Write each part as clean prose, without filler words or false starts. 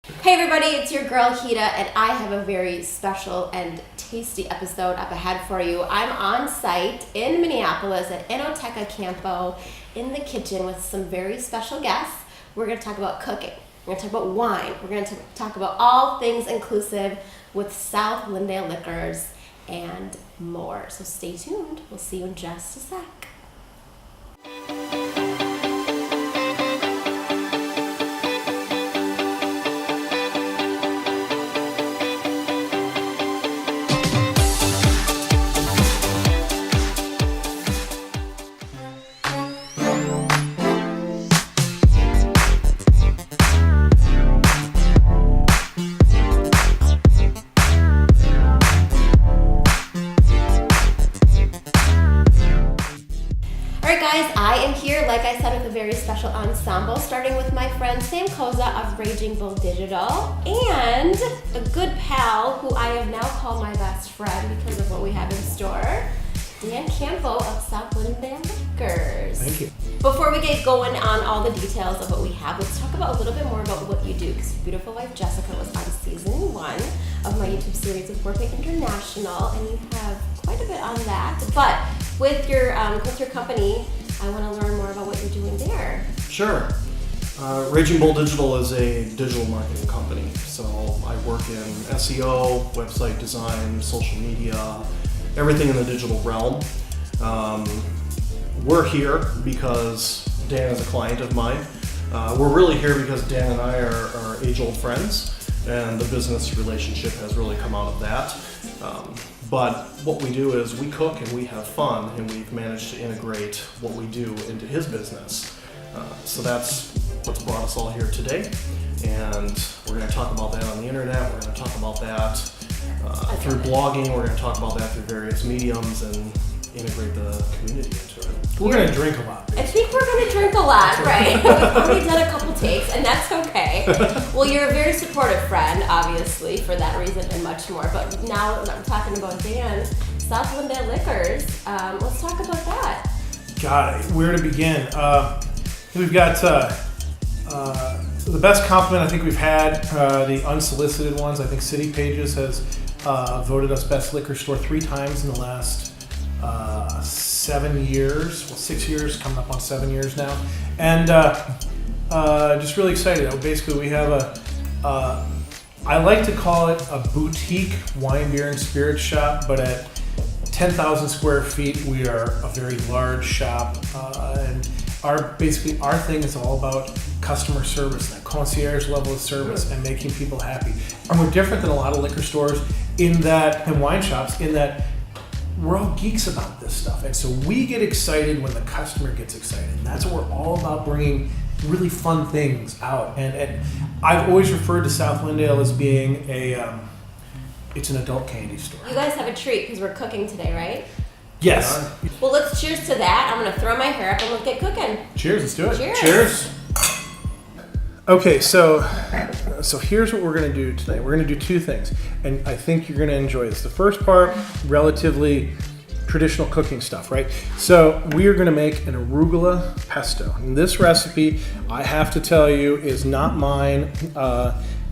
Hey everybody, it's your girl Hita, and I have a very special and tasty episode up ahead for you. I'm on site in Minneapolis at Campo in the kitchen with some very special guests. We're going to talk about cooking. We're going to talk about wine. We're going to talk about all things inclusive with South Lyndale liquors and more. So stay tuned. We'll see you in just a sec. Like I said, with a very special ensemble, starting with my friend Sam Koza of Raging Bull Digital, and a good pal who I have now called my best friend because of what we have in store, Dan Campo of South Lyndale Liquors. Thank you. Before we get going on all the details of what we have, let's talk about a little bit more about what you do, because your beautiful wife Jessica was on season 1 of my YouTube series of Working International, and you have quite a bit on that. But with your company, I want to learn more about what you're doing there. Sure. Raging Bull Digital is a digital marketing company. So I work in SEO, website design, social media, everything in the digital realm. We're here because Dan is a client of mine. We're really here because Dan and I are age-old friends, and the business relationship has really come out of that. But what we do is we cook and we have fun, and we've managed to integrate what we do into his business. So that's what's brought us all here today. And we're going to talk about that on the internet. We're going to talk about that through blogging. We're going to talk about that through various mediums and integrate the community into it. We're going to drink a lot. I think we're going to drink a lot, right? We've already done a couple takes, and that's okay. Well, you're a very supportive friend, obviously, for that reason and much more. But now that I'm talking about Dan, South Lyndale Liquors, let's talk about that. God, where to begin? We've got the best compliment I think we've had, the unsolicited ones. I think City Pages has voted us best liquor store 3 times in the last 7 years. Well, 6 years, coming up on 7 years now. And just really excited. Basically, we have I like to call it a boutique wine, beer, and spirits shop, but at 10,000 square feet, we are a very large shop. And our thing is all about customer service, that concierge level of service, and making people happy. And we're different than a lot of liquor stores and wine shops in that we're all geeks about this stuff. And so we get excited when the customer gets excited. And that's what we're all about, bringing really fun things out. And I've always referred to South Lyndale as being it's an adult candy store. You guys have a treat because we're cooking today, right? Yes. Well, let's cheers to that. I'm going to throw my hair up and let's get cooking. Cheers, let's do it. Cheers. Cheers. Okay, so here's what we're going to do today. We're going to do 2 things, and I think you're going to enjoy this. The first part, relatively traditional cooking stuff, right? So we are going to make an arugula pesto. And this recipe, I have to tell you, is not mine.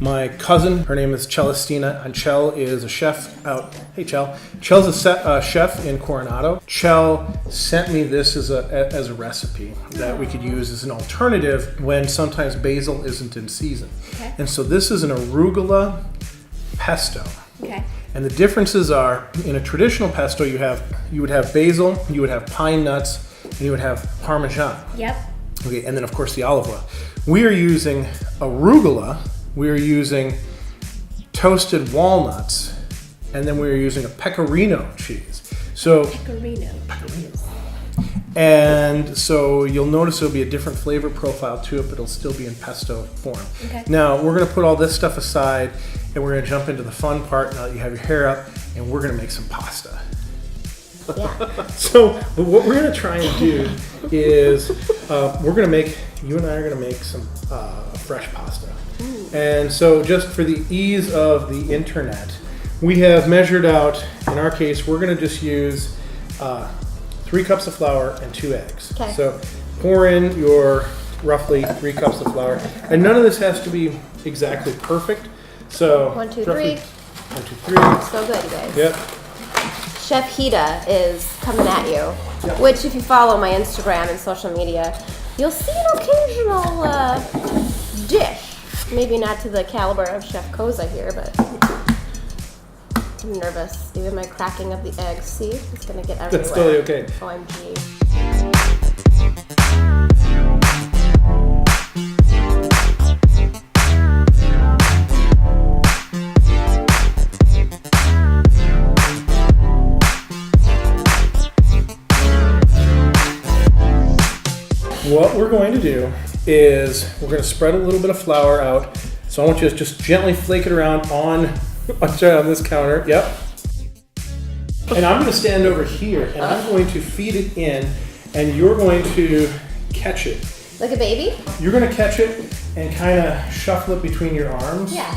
My cousin, her name is Celestina, and Chell is a chef out. Hey, Chell. Chell's a chef in Coronado. Chell sent me this as a recipe that we could use as an alternative when sometimes basil isn't in season. Okay. And so this is an arugula pesto. Okay. And the differences are, in a traditional pesto, you would have basil, you would have pine nuts, and you would have Parmesan. Yep. Okay, and then of course the olive oil. We are using arugula. We are using toasted walnuts, and then we are using a pecorino cheese. So Pecorino. And so you'll notice there'll be a different flavor profile to it, but it'll still be in pesto form. Okay. Now we're going to put all this stuff aside, and we're going to jump into the fun part. Now that you have your hair up, and we're going to make some pasta. Yeah. So what we're going to try and do is you and I are going to make some fresh pasta. And so just for the ease of the internet, we have measured out, in our case, we're going to just use 3 cups of flour and 2 eggs. Okay. So pour in your roughly 3 cups of flour. And none of this has to be exactly perfect. So 1, 2, roughly 3. 1, 2, 3. So good, you guys. Yep. Chef Hita is coming at you, Yep. which if you follow my Instagram and social media, you'll see an occasional dish. Maybe not to the caliber of Chef Koza here, but I'm nervous. Even my cracking of the eggs, see? It's gonna get everywhere. That's totally okay. OMG. What we're going to do is we're going to spread a little bit of flour out. So I want you to just gently flake it around on this counter. Yep. And I'm going to stand over here and I'm going to feed it in and you're going to catch it. Like a baby? You're going to catch it and kind of shuffle it between your arms. Yeah.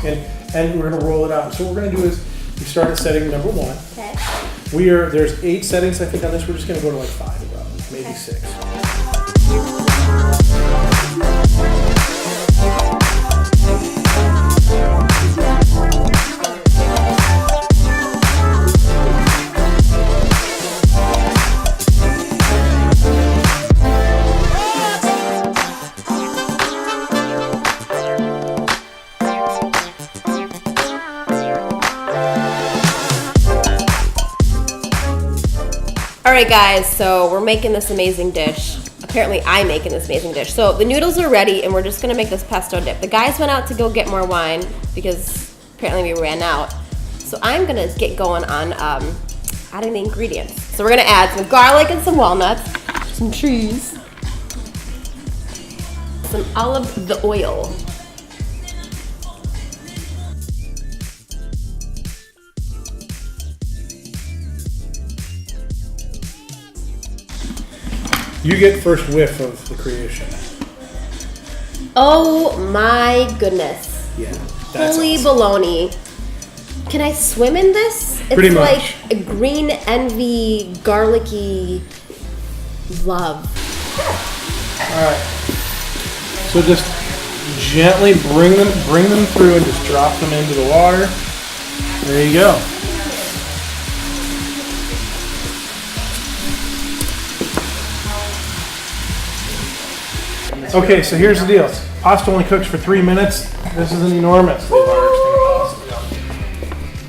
And we're going to roll it out. So what we're going to do is we start at setting number 1. Okay. There's 8 settings I think on this. We're just going to go to like 5 about, maybe 6. Alright guys, so we're making this amazing dish. Apparently I'm making this amazing dish. So the noodles are ready and we're just gonna make this pesto dip. The guys went out to go get more wine because apparently we ran out. So I'm gonna get going on adding the ingredients. So we're gonna add some garlic and some walnuts, some cheese, some olive oil. You get first whiff of the creation. Oh my goodness. Yeah. That's Holy awesome. baloney. Can I swim in this? It's Pretty much. like a green envy, garlicky love. All right. So just gently bring them through and just drop them into the water. There you go. Okay, so here's the deal. Pasta only cooks for 3 minutes. This is an enormously large thing of pasta.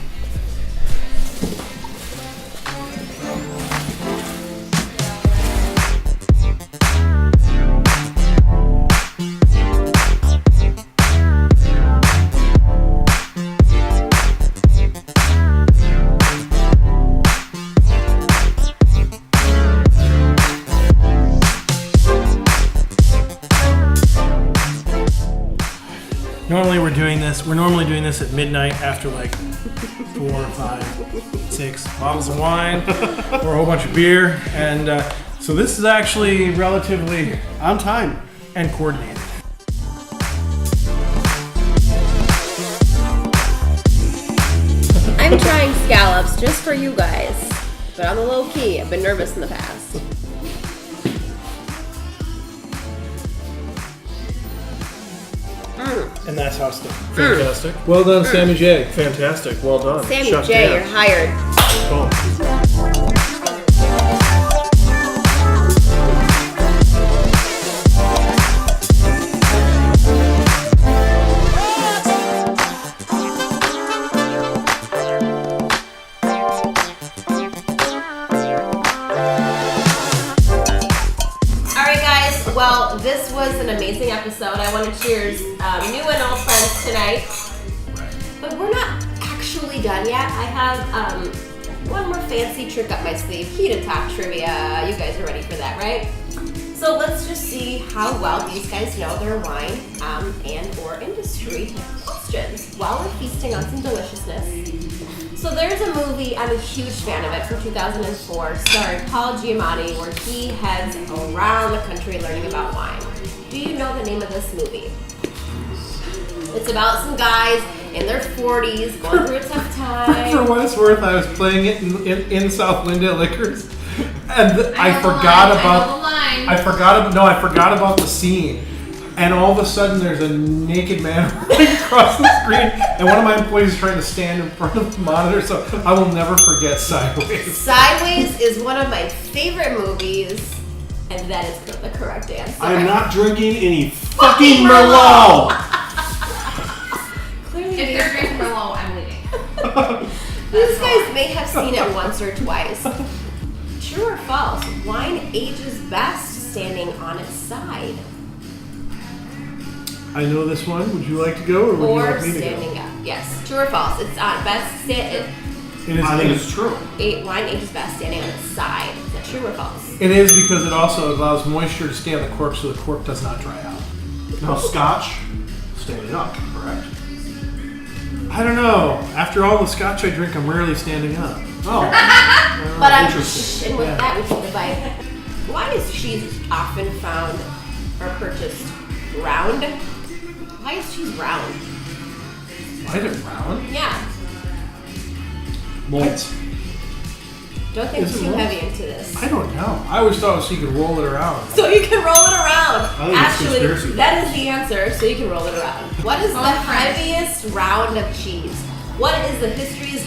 We're normally doing this at midnight after like 4, 5, 6 bottles of wine or a whole bunch of beer. And so this is actually relatively On time. and coordinated. I'm trying scallops just for you guys, but on the low key. I've been nervous in the past. And that's how it's done. Fantastic. Well done, Sammy J. Fantastic. Well done. Sammy Chef J, Dan. you're hired. Boom. Alright guys, well this was an amazing episode. I want to cheers new and old friends tonight. But we're not actually done yet. I have one more fancy trick up my sleeve. HitaTalk trivia. You guys are ready for that, right? So let's just see how well these guys know their wine and or industry questions while we're feasting on some deliciousness. So there's a movie, I'm a huge fan of it, from 2004, starring Paul Giamatti, where he heads around the country learning about wine. Do you know the name of this movie? It's about some guys in their 40s going through a tough For time. what it's worth, I was playing it in South Lyndale Liquors, and I I forgot know the about. line. I forgot about the scene. and all of a sudden there's a naked man running across the screen, and one of my employees is trying to stand in front of the monitor, so I will never forget Sideways. Sideways is one of my favorite movies, and that is the correct answer. I'm not drinking any fucking Merlot! Clearly, If they're drinking Merlot, I'm leaving. these guys may have seen it once or twice. True or false? Wine ages best standing on its side, I know this one. Would you like to go, or would you or like me to go? standing up. Yes. True or false? It's on best. It is, I think it's true. Wine ages best standing on its side. Is that true or false? it is because it also allows moisture to stay on the cork, so the cork does not dry out. Now, Scotch, standing up, correct? I don't know. After all the scotch I drink, I'm rarely standing up. Oh. But I'm Interesting. and with Yeah. that we can divide. Why is cheese often found or purchased round? Why is cheese round? Why is it round? Yeah. Molds. Don't think Is it too round? heavy into this. I don't know. I always thought it was so you could roll it around. So you can roll it around. I think it's Actually, conspiracy. that is the answer. So you can roll it around. What is the heaviest round of cheese? What is the history's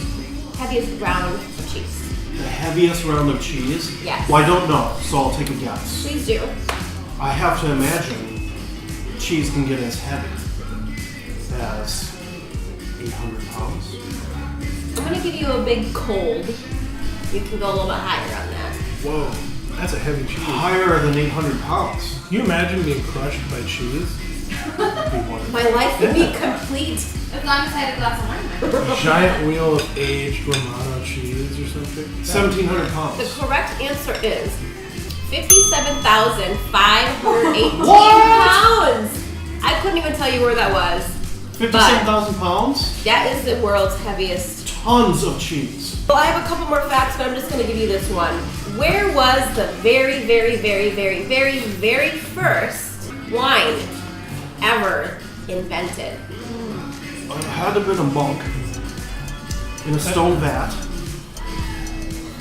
heaviest round of cheese? The heaviest round of cheese? Yes. Well, I don't know, so I'll take a guess. Please do. I have to imagine cheese can get as heavy as 800 pounds. I'm gonna give you a big cold. You can go a little bit higher on that. Whoa, that's a heavy cheese. Higher than 800 pounds. Can you imagine being crushed by cheese? That'd be wonderful. My life would be complete. As long as I had a glass of wine. A giant wheel of aged Romano cheese or something? 1,700 The pounds. correct answer is 57,518 What? pounds. I couldn't even tell you where that was. 57,000 pounds? That is the world's heaviest. Tons of cheese. Well, I have a couple more facts, but I'm just going to give you this one. Where was the very, very, very, very, very, very first wine ever invented? It had to have been a monk in a stone vat.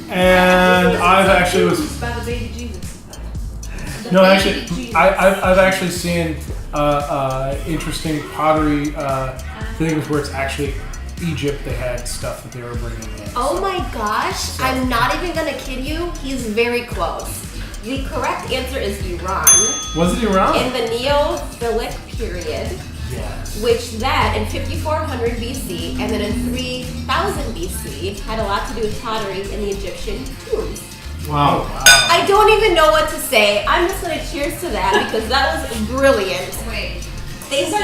And I've actually was By the baby Jesus. no, actually, I've actually seen interesting pottery things where it's actually Egypt. They had stuff that they were bringing in. Oh my gosh, I'm not even going to kid you. He's very close. The correct answer is Iran. Was it Iran? In the Neolithic period, Yes. which then in 5400 BC and then in 3000 BC had a lot to do with pottery in the Egyptian tombs. Wow. I don't even know what to say. I'm just going to cheers to that because that was brilliant. Wait. Thank you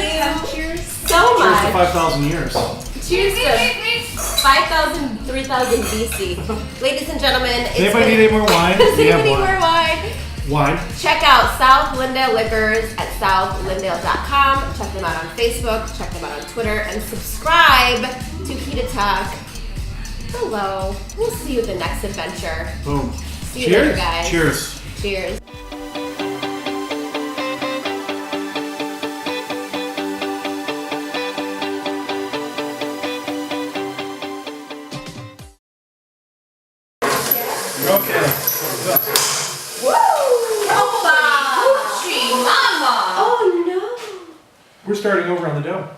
Cheers. so Cheers to much. 5,000 years. Cheers to 5,000, 3000 BC. Ladies and gentlemen, Does anybody need any more wine? Does We have anybody wine. more wine? Wine. Check out South Lyndale Liquors at southlyndale.com. Check them out on Facebook. Check them out on Twitter. And subscribe to HitaTalk. Hello. We'll see you at the next adventure. Boom. See you later, Cheers. guys. Cheers. Cheers. Okay. Koza! Gucci, mama! Oh no. We're starting over on the dough.